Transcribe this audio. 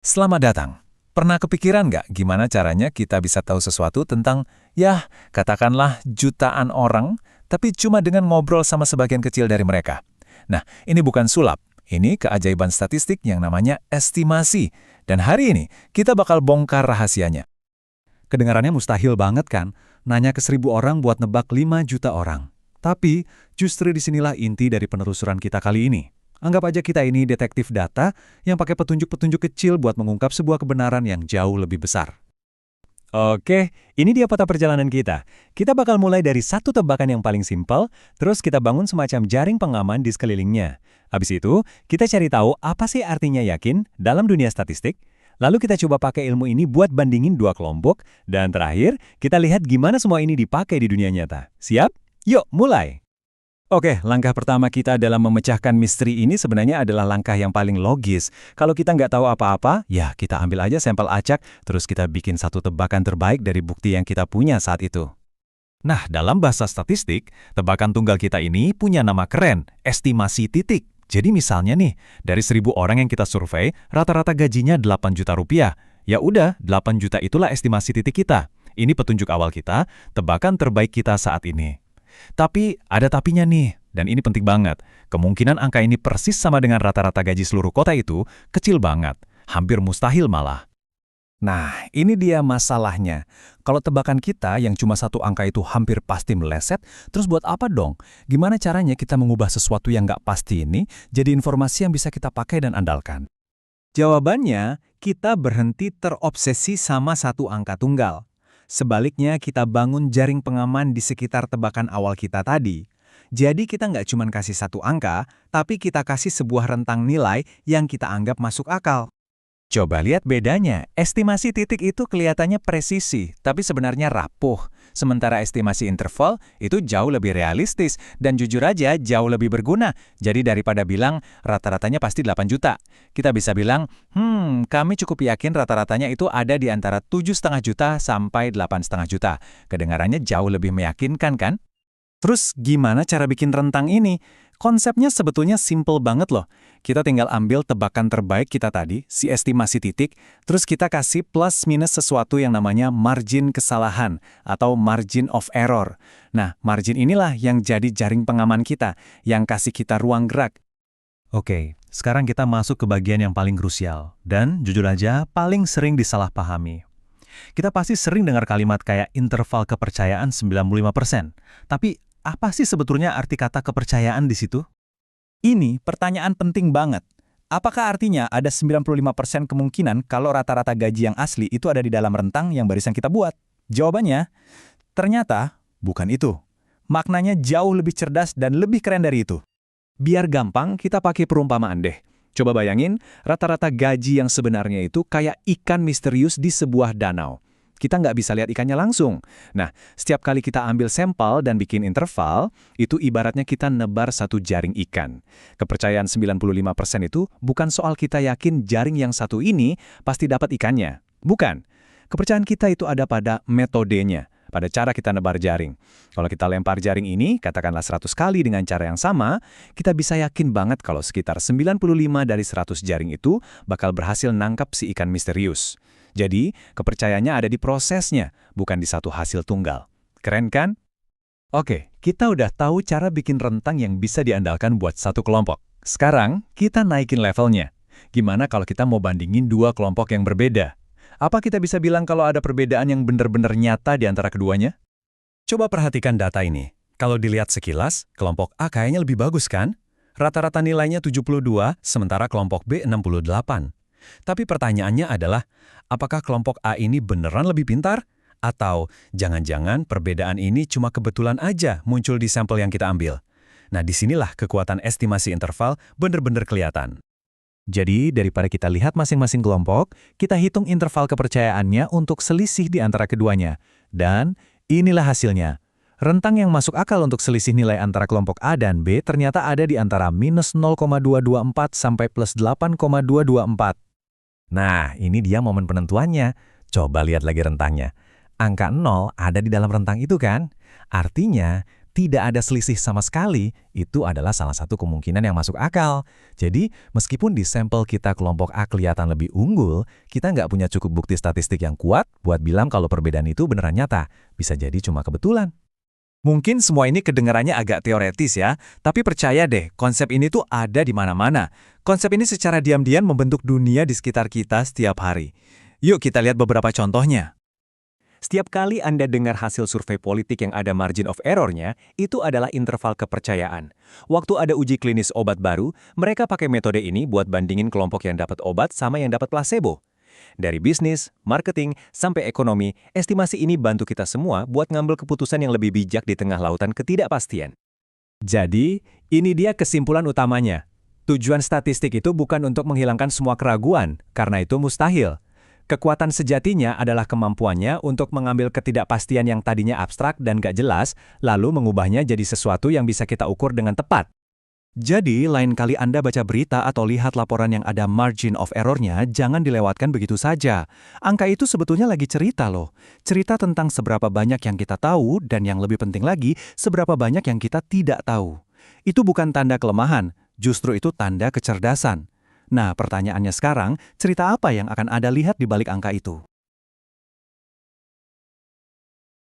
Selamat datang. Pernah kepikiran nggak gimana caranya kita bisa tahu sesuatu tentang, katakanlah jutaan orang, tapi cuma dengan ngobrol sama sebagian kecil dari mereka? Nah, ini bukan sulap. Ini keajaiban statistik yang namanya estimasi. Dan hari ini, kita bakal bongkar rahasianya. Kedengarannya mustahil banget kan, nanya ke 1.000 orang buat nebak 5 juta orang. Tapi, justru disinilah inti dari penelusuran kita kali ini. Anggap aja kita ini detektif data yang pakai petunjuk-petunjuk kecil buat mengungkap sebuah kebenaran yang jauh lebih besar. Oke, ini dia peta perjalanan kita. Kita bakal mulai dari satu tebakan yang paling simpel, terus kita bangun semacam jaring pengaman di sekelilingnya. Habis itu, kita cari tahu apa sih artinya yakin dalam dunia statistik. Lalu kita coba pakai ilmu ini buat bandingin dua kelompok, dan terakhir, kita lihat gimana semua ini dipakai di dunia nyata. Siap? Yuk, mulai! Oke, langkah pertama kita dalam memecahkan misteri ini sebenarnya adalah langkah yang paling logis. Kalau kita nggak tahu apa-apa, ya kita ambil aja sampel acak, terus kita bikin satu tebakan terbaik dari bukti yang kita punya saat itu. Nah, dalam bahasa statistik, tebakan tunggal kita ini punya nama keren, estimasi titik. Jadi misalnya nih, dari 1.000 orang yang kita survei, rata-rata gajinya 8 juta rupiah. Ya udah, 8 juta itulah estimasi titik kita. Ini petunjuk awal kita, tebakan terbaik kita saat ini. Tapi ada tapinya nih, dan ini penting banget. Kemungkinan angka ini persis sama dengan rata-rata gaji seluruh kota itu kecil banget, hampir mustahil malah. Nah, ini dia masalahnya. Kalau tebakan kita yang cuma satu angka itu hampir pasti meleset, terus buat apa dong? Gimana caranya kita mengubah sesuatu yang nggak pasti ini jadi informasi yang bisa kita pakai dan andalkan? Jawabannya, kita berhenti terobsesi sama satu angka tunggal. Sebaliknya, kita bangun jaring pengaman di sekitar tebakan awal kita tadi. Jadi kita nggak cuma kasih satu angka, tapi kita kasih sebuah rentang nilai yang kita anggap masuk akal. Coba lihat bedanya, estimasi titik itu kelihatannya presisi, tapi sebenarnya rapuh. Sementara estimasi interval itu jauh lebih realistis dan jujur aja jauh lebih berguna. Jadi daripada bilang rata-ratanya pasti 8 juta, kita bisa bilang, kami cukup yakin rata-ratanya itu ada di antara 7,5 juta sampai 8,5 juta. Kedengarannya jauh lebih meyakinkan kan? Terus gimana cara bikin rentang ini? Konsepnya sebetulnya simple banget loh. Kita tinggal ambil tebakan terbaik kita tadi, si estimasi titik, terus kita kasih plus minus sesuatu yang namanya margin kesalahan atau margin of error. Nah, margin inilah yang jadi jaring pengaman kita, yang kasih kita ruang gerak. Oke, sekarang kita masuk ke bagian yang paling krusial, dan jujur aja paling sering disalahpahami. Kita pasti sering dengar kalimat kayak interval kepercayaan 95%. Tapi apa sih sebetulnya arti kata kepercayaan di situ? Ini pertanyaan penting banget. Apakah artinya ada 95% kemungkinan kalau rata-rata gaji yang asli itu ada di dalam rentang yang barusan kita buat? Jawabannya, ternyata bukan itu. Maknanya jauh lebih cerdas dan lebih keren dari itu. Biar gampang, kita pakai perumpamaan deh. Coba bayangin, rata-rata gaji yang sebenarnya itu kayak ikan misterius di sebuah danau. Kita nggak bisa lihat ikannya langsung. Nah, setiap kali kita ambil sampel dan bikin interval, itu ibaratnya kita nebar satu jaring ikan. Kepercayaan 95% itu bukan soal kita yakin jaring yang satu ini pasti dapat ikannya. Bukan. Kepercayaan kita itu ada pada metodenya, pada cara kita nebar jaring. Kalau kita lempar jaring ini, katakanlah 100 kali dengan cara yang sama, kita bisa yakin banget kalau sekitar 95 dari 100 jaring itu bakal berhasil nangkap si ikan misterius. Jadi, kepercayaannya ada di prosesnya, bukan di satu hasil tunggal. Keren kan? Oke, kita udah tahu cara bikin rentang yang bisa diandalkan buat satu kelompok. Sekarang, kita naikin levelnya. Gimana kalau kita mau bandingin dua kelompok yang berbeda? Apa kita bisa bilang kalau ada perbedaan yang benar-benar nyata di antara keduanya? Coba perhatikan data ini. Kalau dilihat sekilas, kelompok A kayaknya lebih bagus kan? Rata-rata nilainya 72, sementara kelompok B 68. Tapi pertanyaannya adalah, apakah kelompok A ini beneran lebih pintar? Atau jangan-jangan perbedaan ini cuma kebetulan aja muncul di sampel yang kita ambil? Nah, disinilah kekuatan estimasi interval bener-bener kelihatan. Jadi, daripada kita lihat masing-masing kelompok, kita hitung interval kepercayaannya untuk selisih di antara keduanya. Dan inilah hasilnya. Rentang yang masuk akal untuk selisih nilai antara kelompok A dan B ternyata ada di antara minus 0,224 sampai plus 8,224. Nah, ini dia momen penentuannya. Coba lihat lagi rentangnya. Angka 0 ada di dalam rentang itu kan? Artinya, tidak ada selisih sama sekali, itu adalah salah satu kemungkinan yang masuk akal. Jadi, meskipun di sampel kita kelompok A kelihatan lebih unggul, kita nggak punya cukup bukti statistik yang kuat buat bilang kalau perbedaan itu beneran nyata. Bisa jadi cuma kebetulan. Mungkin semua ini kedengarannya agak teoretis ya, tapi percaya deh, konsep ini tuh ada di mana-mana. Konsep ini secara diam-diam membentuk dunia di sekitar kita setiap hari. Yuk kita lihat beberapa contohnya. Setiap kali Anda dengar hasil survei politik yang ada margin of error-nya, itu adalah interval kepercayaan. Waktu ada uji klinis obat baru, mereka pakai metode ini buat bandingin kelompok yang dapat obat sama yang dapat placebo. Dari bisnis, marketing, sampai ekonomi, estimasi ini bantu kita semua buat ngambil keputusan yang lebih bijak di tengah lautan ketidakpastian. Jadi, ini dia kesimpulan utamanya. Tujuan statistik itu bukan untuk menghilangkan semua keraguan, karena itu mustahil. Kekuatan sejatinya adalah kemampuannya untuk mengambil ketidakpastian yang tadinya abstrak dan gak jelas, lalu mengubahnya jadi sesuatu yang bisa kita ukur dengan tepat. Jadi, lain kali Anda baca berita atau lihat laporan yang ada margin of error-nya, jangan dilewatkan begitu saja. Angka itu sebetulnya lagi cerita loh. Cerita tentang seberapa banyak yang kita tahu, dan yang lebih penting lagi, seberapa banyak yang kita tidak tahu. Itu bukan tanda kelemahan, justru itu tanda kecerdasan. Nah, pertanyaannya sekarang, cerita apa yang akan Anda lihat di balik angka itu?